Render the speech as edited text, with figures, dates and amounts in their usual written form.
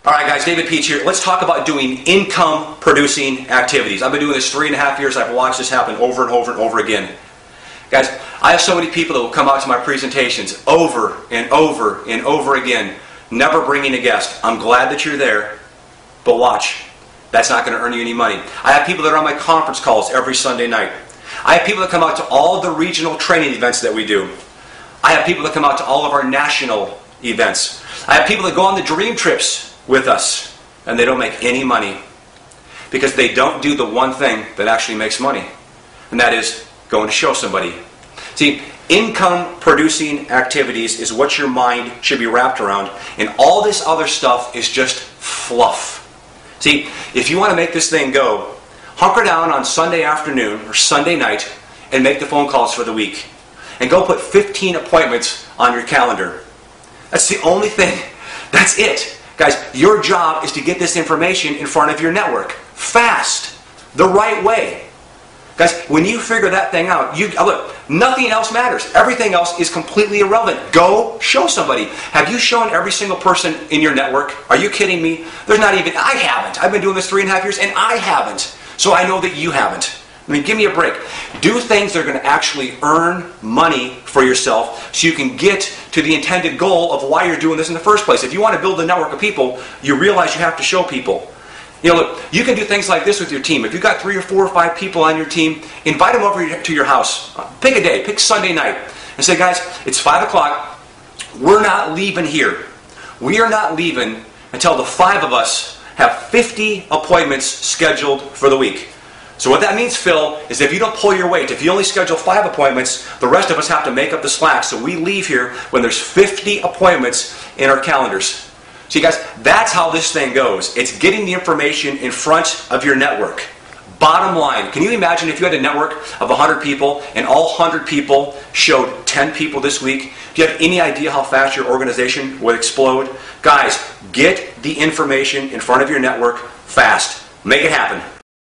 Alright guys, David Peach here. Let's talk about doing income producing activities. I've been doing this 3.5 years. I've watched this happen over and over and over again. Guys, I have so many people that will come out to my presentations over and over and over again, never bringing a guest. I'm glad that you're there, but watch. That's not going to earn you any money. I have people that are on my conference calls every Sunday night. I have people that come out to all the regional training events that we do. I have people that come out to all of our national events. I have people that go on the dream trips with us, and they don't make any money because they don't do the one thing that actually makes money, and that is going to show somebody. See, income producing activities is what your mind should be wrapped around, and all this other stuff is just fluff. See, if you want to make this thing go, hunker down on Sunday afternoon or Sunday night and make the phone calls for the week, and go put 15 appointments on your calendar. That's the only thing. That's it. Guys, your job is to get this information in front of your network. Fast. The right way. Guys, when you figure that thing out, look, nothing else matters. Everything else is completely irrelevant. Go show somebody. Have you shown every single person in your network? Are you kidding me? There's not even, I haven't. I've been doing this 3.5 years and I haven't. So I know that you haven't. I mean, give me a break. Do things that are going to actually earn money for yourself so you can get to the intended goal of why you're doing this in the first place. If you want to build a network of people, you realize you have to show people. You know, look, you can do things like this with your team. If you've got 3 or 4 or 5 people on your team, invite them over to your house. Pick a day, pick Sunday night, and say, guys, it's 5 o'clock. We're not leaving here. We are not leaving until the 5 of us have 50 appointments scheduled for the week. So what that means, Phil, is if you don't pull your weight, if you only schedule 5 appointments, the rest of us have to make up the slack. So we leave here when there's 50 appointments in our calendars. See, guys, that's how this thing goes. It's getting the information in front of your network. Bottom line, can you imagine if you had a network of 100 people and all 100 people showed 10 people this week? Do you have any idea how fast your organization would explode? Guys, get the information in front of your network fast. Make it happen.